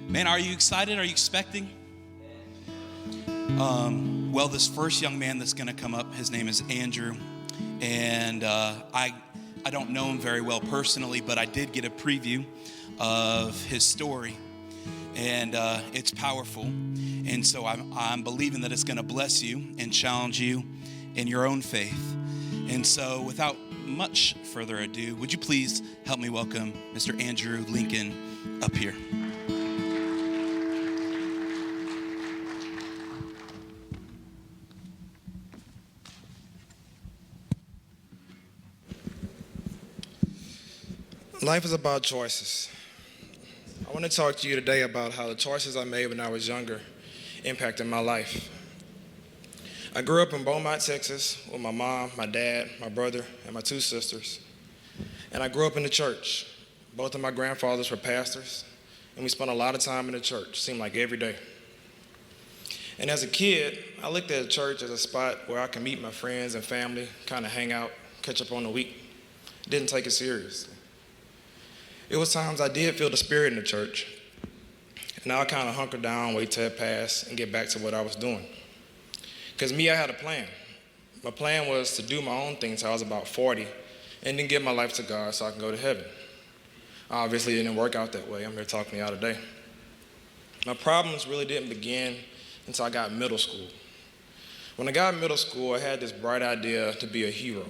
Man, are you excited? Are you expecting? Well, this first young man that's going to come up, his name is Andrew, and I don't know him very well personally, but I did get a preview of his story, and it's powerful. And so I'm believing that it's going to bless you and challenge you in your own faith. And so, without much further ado, would you please help me welcome Mr. Andrew Lincoln up here? Life is about choices. I want to talk to you today about how the choices I made when I was younger impacted my life. I grew up in Beaumont, Texas with my mom, my dad, my brother, and my two sisters. And I grew up in the church. Both of my grandfathers were pastors, and we spent a lot of time in the church, seemed like every day. And as a kid, I looked at the church as a spot where I could meet my friends and family, kind of hang out, catch up on the week. Didn't take it seriously. It was times I did feel the spirit in the church. And now I kind of hunker down, wait till it pass, and get back to what I was doing. Because me, I had a plan. My plan was to do my own thing till I was about 40, and then give my life to God so I can go to heaven. Obviously, it didn't work out that way. I'm here talking to y'all today. My problems really didn't begin until I got middle school. When I got in middle school, I had this bright idea to be a hero.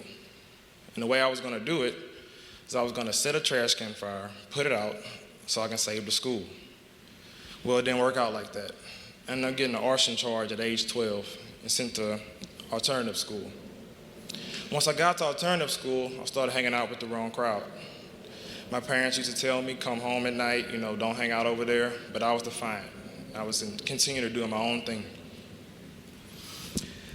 And the way I was going to do it is I was going to set a trash can fire, put it out, so I can save the school. Well, it didn't work out like that. I ended up getting an arson charge at age 12 and sent to alternative school. Once I got to alternative school, I started hanging out with the wrong crowd. My parents used to tell me, come home at night, don't hang out over there, but I was defiant. I was continuing to do my own thing.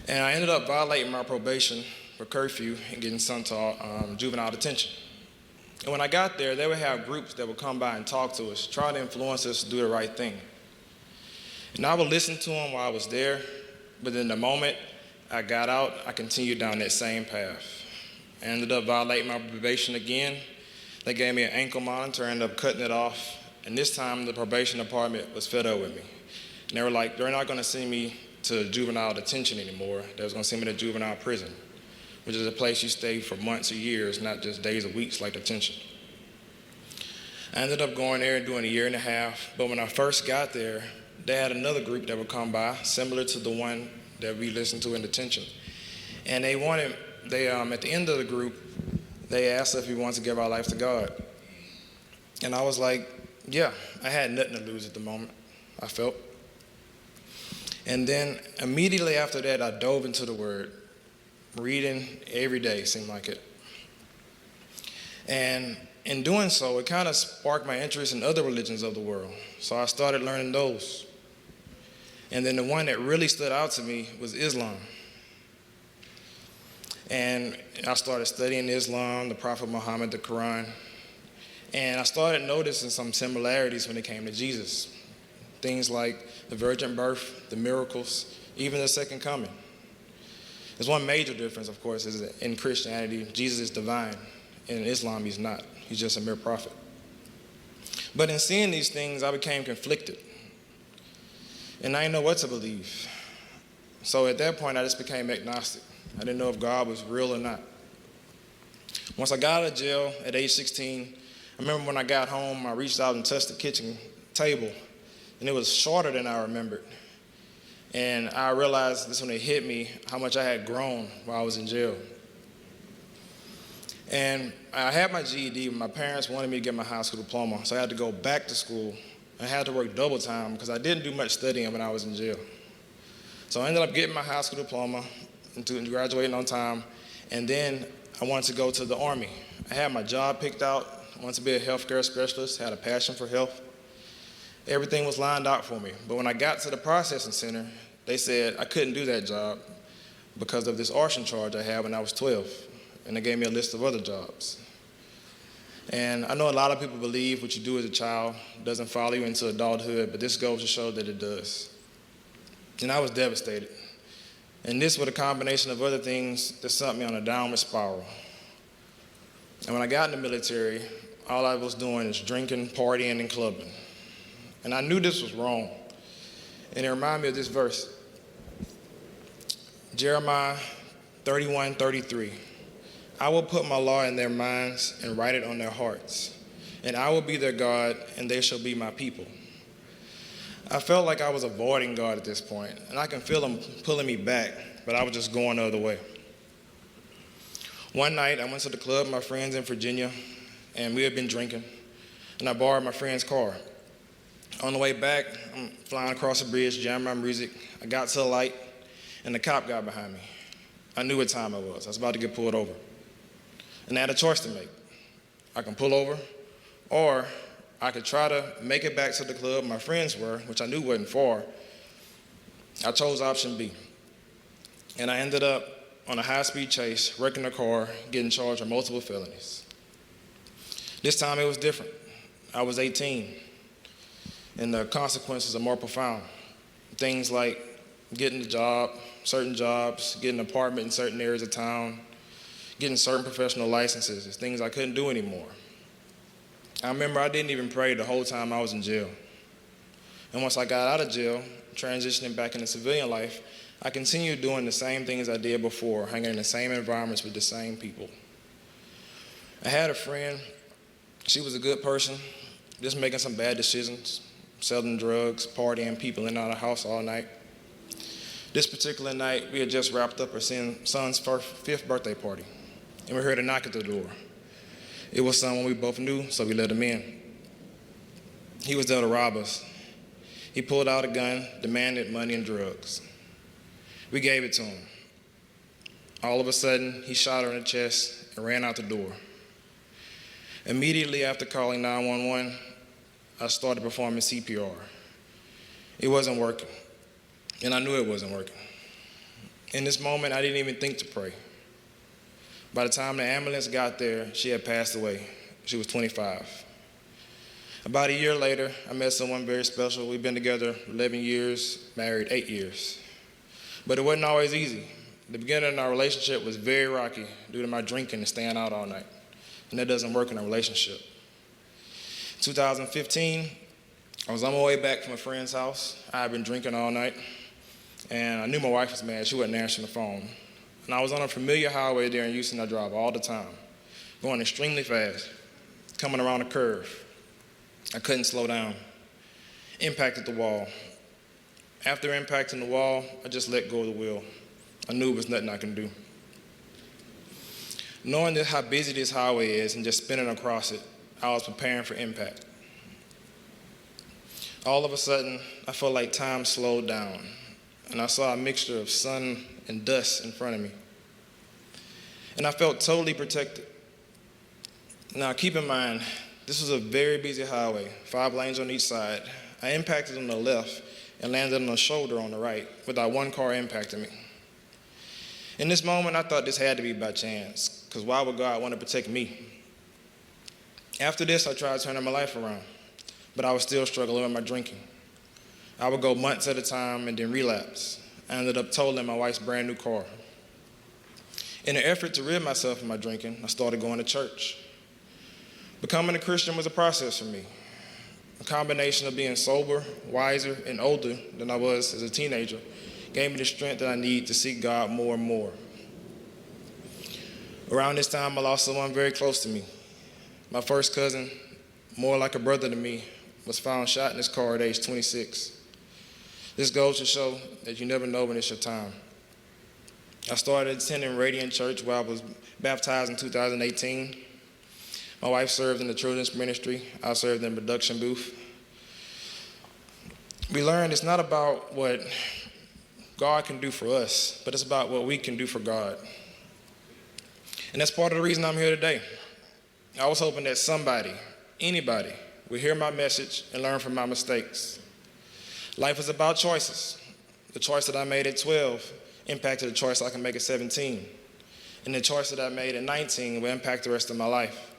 And I ended up violating my probation for curfew and getting sent to juvenile detention. And when I got there, they would have groups that would come by and talk to us, try to influence us to do the right thing. And I would listen to them while I was there, but in the moment I got out, I continued down that same path. I ended up violating my probation again. They gave me an ankle monitor, I ended up cutting it off, and this time the probation department was fed up with me. And they were like, they're not gonna send me to juvenile detention anymore, they was gonna send me to juvenile prison, which is a place you stay for months or years, not just days or weeks like detention. I ended up going there and doing a year and a half, but when I first got there, they had another group that would come by, similar to the one that we listened to in detention. And at the end of the group, they asked if we wanted to give our life to God. And I was like, yeah, I had nothing to lose at the moment, I felt. And then immediately after that, I dove into the Word. Reading every day seemed like it. And in doing so, it kind of sparked my interest in other religions of the world. So I started learning those. And then the one that really stood out to me was Islam. And I started studying Islam, the Prophet Muhammad, the Quran. And I started noticing some similarities when it came to Jesus. Things like the virgin birth, the miracles, even the second coming. There's one major difference, of course, is that in Christianity, Jesus is divine. In Islam, he's not. He's just a mere prophet. But in seeing these things, I became conflicted. And I didn't know what to believe. So at that point, I just became agnostic. I didn't know if God was real or not. Once I got out of jail at age 16, I remember when I got home, I reached out and touched the kitchen table, and it was shorter than I remembered. And I realized this when it hit me, how much I had grown while I was in jail. And I had my GED, but my parents wanted me to get my high school diploma, so I had to go back to school. I had to work double time because I didn't do much studying when I was in jail. So I ended up getting my high school diploma and graduating on time, and then I wanted to go to the Army. I had my job picked out, I wanted to be a healthcare specialist, had a passion for health. Everything was lined out for me. But when I got to the processing center, they said I couldn't do that job because of this arson charge I had when I was 12. And they gave me a list of other jobs. And I know a lot of people believe what you do as a child doesn't follow you into adulthood, but this goes to show that it does. And I was devastated. And this, with a combination of other things, that sent me on a downward spiral. And when I got in the military, all I was doing is drinking, partying, and clubbing. And I knew this was wrong. And it reminded me of this verse, Jeremiah 31:33. I will put my law in their minds and write it on their hearts. And I will be their God, and they shall be my people. I felt like I was avoiding God at this point, and I can feel him pulling me back, but I was just going the other way. One night, I went to the club with my friends in Virginia, and we had been drinking, and I borrowed my friend's car. On the way back, I'm flying across the bridge, jamming my music. I got to the light, and the cop got behind me. I knew what time it was. I was about to get pulled over. And I had a choice to make. I can pull over, or I could try to make it back to the club my friends were, which I knew wasn't far. I chose option B. And I ended up on a high-speed chase, wrecking the car, getting charged with multiple felonies. This time it was different. I was 18, and the consequences are more profound. Things like getting a job, certain jobs, getting an apartment in certain areas of town, getting certain professional licenses. It's things I couldn't do anymore. I remember I didn't even pray the whole time I was in jail. And once I got out of jail, transitioning back into civilian life, I continued doing the same things I did before, hanging in the same environments with the same people. I had a friend. She was a good person, just making some bad decisions, selling drugs, partying, people in and out of the house all night. This particular night, we had just wrapped up her son's fifth birthday party, and we heard a knock at the door. It was someone we both knew, so we let him in. He was there to rob us. He pulled out a gun, demanded money and drugs. We gave it to him. All of a sudden, he shot her in the chest and ran out the door. Immediately after calling 911, I started performing CPR. It wasn't working, and I knew it wasn't working. In this moment, I didn't even think to pray. By the time the ambulance got there, she had passed away. She was 25. About a year later, I met someone very special. We've been together 11 years, married 8 years. But it wasn't always easy. The beginning of our relationship was very rocky due to my drinking and staying out all night. And that doesn't work in a relationship. 2015, I was on my way back from a friend's house. I had been drinking all night, and I knew my wife was mad. She wasn't answering the phone. And I was on a familiar highway there in Houston I drive all the time, going extremely fast, coming around a curve. I couldn't slow down. Impacted the wall. After impacting the wall, I just let go of the wheel. I knew it was nothing I could do. Knowing how busy this highway is and just spinning across it, I was preparing for impact. All of a sudden, I felt like time slowed down, and I saw a mixture of sun and dust in front of me. And I felt totally protected. Now, keep in mind, this was a very busy highway, 5 lanes on each side. I impacted on the left and landed on the shoulder on the right without one car impacting me. In this moment, I thought this had to be by chance, because why would God want to protect me? After this, I tried turning my life around, but I was still struggling with my drinking. I would go months at a time and then relapse. I ended up totaling my wife's brand new car. In an effort to rid myself of my drinking, I started going to church. Becoming a Christian was a process for me. A combination of being sober, wiser, and older than I was as a teenager gave me the strength that I need to seek God more and more. Around this time, I lost someone very close to me. My first cousin, more like a brother to me, was found shot in his car at age 26. This goes to show that you never know when it's your time. I started attending Radiant Church where I was baptized in 2018. My wife served in the children's ministry. I served in the production booth. We learned it's not about what God can do for us, but it's about what we can do for God. And that's part of the reason I'm here today. I was hoping that somebody, anybody, would hear my message and learn from my mistakes. Life is about choices. The choice that I made at 12 impacted the choice I can make at 17. And the choice that I made at 19 will impact the rest of my life.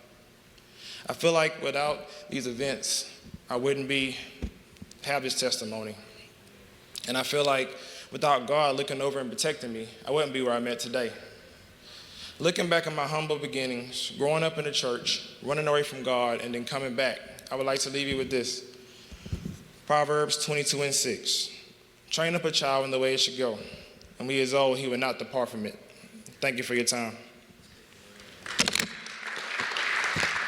I feel like without these events, I wouldn't have this testimony. And I feel like without God looking over and protecting me, I wouldn't be where I'm at today. Looking back at my humble beginnings, growing up in the church, running away from God, and then coming back, I would like to leave you with this. Proverbs 22:6. Train up a child in the way it should go, and when he is old, he will not depart from it. Thank you for your time.